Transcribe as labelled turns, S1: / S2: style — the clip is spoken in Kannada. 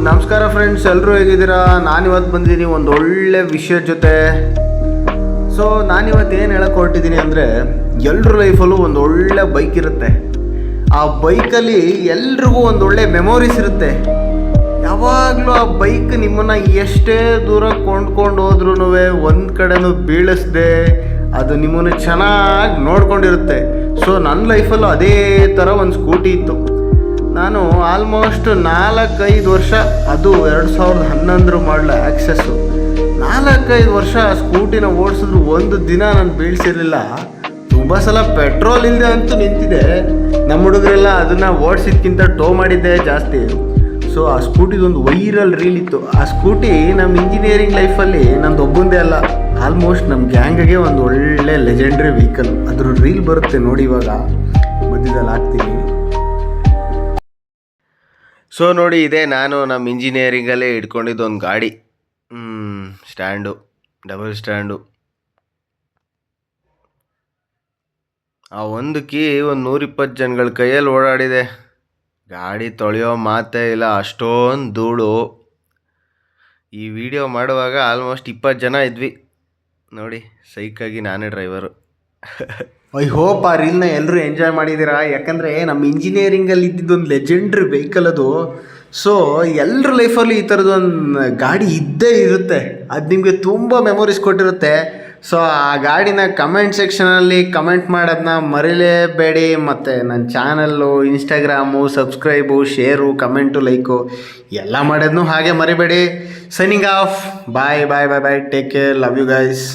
S1: ನಮಸ್ಕಾರ ಫ್ರೆಂಡ್ಸ್, ಎಲ್ಲರೂ ಹೇಗಿದ್ದೀರಾ? ನಾನಿವತ್ತು ಬಂದಿದ್ದೀನಿ ಒಂದು ಒಳ್ಳೆ ವಿಷಯದ ಜೊತೆ. ಸೊ ನಾನಿವತ್ತು ಏನು ಹೇಳಕ್ಕೆ ಹೊರಟಿದ್ದೀನಿ ಅಂದರೆ, ಎಲ್ಲರ ಲೈಫಲ್ಲೂ ಒಂದು ಒಳ್ಳೆ ಬೈಕ್ ಇರುತ್ತೆ. ಆ ಬೈಕಲ್ಲಿ ಎಲ್ರಿಗೂ ಒಂದು ಒಳ್ಳೆ ಮೆಮೊರೀಸ್ ಇರುತ್ತೆ. ಯಾವಾಗಲೂ ಆ ಬೈಕ್ ನಿಮ್ಮನ್ನು ಎಷ್ಟೇ ದೂರ ಕೊಂಡ್ಕೊಂಡು ಹೋದ್ರೂ ಒಂದು ಕಡೆನೂ ಬೀಳಿಸ್ದೆ ಅದು ನಿಮ್ಮನ್ನು ಚೆನ್ನಾಗಿ ನೋಡ್ಕೊಂಡಿರುತ್ತೆ. ಸೊ ನನ್ನ ಲೈಫಲ್ಲೂ ಅದೇ ಥರ ಒಂದು ಸ್ಕೂಟಿ ಇತ್ತು. ನಾನು ಆಲ್ಮೋಸ್ಟ್ 4-5 ವರ್ಷ, ಅದು 2011 ಮಾಡಲ ಆಕ್ಸೆಸ್ಸು, 4-5 ವರ್ಷ ಸ್ಕೂಟಿನ ಓಡಿಸಿದ್ರು ಒಂದು ದಿನ ನಾನು ಬೀಳ್ಸಿರಲಿಲ್ಲ. ತುಂಬ ಸಲ ಪೆಟ್ರೋಲ್ ಇಲ್ಲದೆ ಅಂತೂ ನಿಂತಿದೆ. ನಮ್ಮ ಹುಡುಗರೆಲ್ಲ ಅದನ್ನು ಓಡಿಸಿದ್ಕಿಂತ ಟೋ ಮಾಡಿದ್ದೆ ಜಾಸ್ತಿ. ಸೊ ಆ ಸ್ಕೂಟಿದೊಂದು ವೈರಲ್ ರೀಲ್ ಇತ್ತು. ಆ ಸ್ಕೂಟಿ ನಮ್ಮ ಇಂಜಿನಿಯರಿಂಗ್ ಲೈಫಲ್ಲಿ ನಂದು ಒಬ್ಬಂದೇ ಅಲ್ಲ, ಆಲ್ಮೋಸ್ಟ್ ನಮ್ಮ ಗ್ಯಾಂಗ್ಗೆ ಒಂದು ಒಳ್ಳೆ ಲೆಜೆಂಡ್ರಿ ವೆಹಿಕಲ್. ಅದ್ರ ರೀಲ್ ಬರುತ್ತೆ ನೋಡಿ, ಇವಾಗ ಮಧ್ಯದಲ್ಲಿ ಹಾಕ್ತೀನಿ. ಸೊ ನೋಡಿ, ಇದೆ ನಾನು ನಮ್ಮ ಇಂಜಿನಿಯರಿಂಗಲ್ಲೇ ಇಟ್ಕೊಂಡಿದ್ದು ಒಂದು ಗಾಡಿ. Stand, double stand. ಆ ಒಂದು ಕೀ ಒಂದು 120 ಜನಗಳ ಕೈಯಲ್ಲಿ ಓಡಾಡಿದೆ. ಗಾಡಿ ತೊಳೆಯೋ ಮಾತೇ ಇಲ್ಲ, ಅಷ್ಟೊಂದು ಧೂಳು. ಈ ವಿಡಿಯೋ ಮಾಡುವಾಗ ಆಲ್ಮೋಸ್ಟ್ 20 ಜನ ಇದ್ವಿ ನೋಡಿ. ಸೈಕಾಗಿ ನಾನೇ ಡ್ರೈವರು. ಐ ಹೋಪ್ ಆ ರೀಲ್ನ ಎಲ್ಲರೂ ಎಂಜಾಯ್ ಮಾಡಿದ್ದೀರಾ. ಯಾಕಂದರೆ ನಮ್ಮ ಇಂಜಿನಿಯರಿಂಗಲ್ಲಿ ಇದ್ದಿದ್ದೊಂದು ಲೆಜೆಂಡ್ರಿ ವೆಹಿಕಲ್ ಅದು. ಸೊ ಎಲ್ಲರ ಲೈಫಲ್ಲಿ ಈ ಥರದೊಂದು ಗಾಡಿ ಇದ್ದೇ ಇರುತ್ತೆ. ಅದು ನಿಮಗೆ ತುಂಬ ಮೆಮೊರೀಸ್ ಕೊಟ್ಟಿರುತ್ತೆ. ಸೊ ಆ ಗಾಡಿನ ಕಮೆಂಟ್ ಸೆಕ್ಷನಲ್ಲಿ ಕಮೆಂಟ್ ಮಾಡೋದನ್ನ ಮರಿಲೇಬೇಡಿ. ಮತ್ತು ನನ್ನ channel, Instagram, subscribe, share, comment, like ಎಲ್ಲ ಮಾಡೋದನ್ನು ಹಾಗೆ ಮರಿಬೇಡಿ. Signing off. Bye bye bye bye. Take care. Love you guys.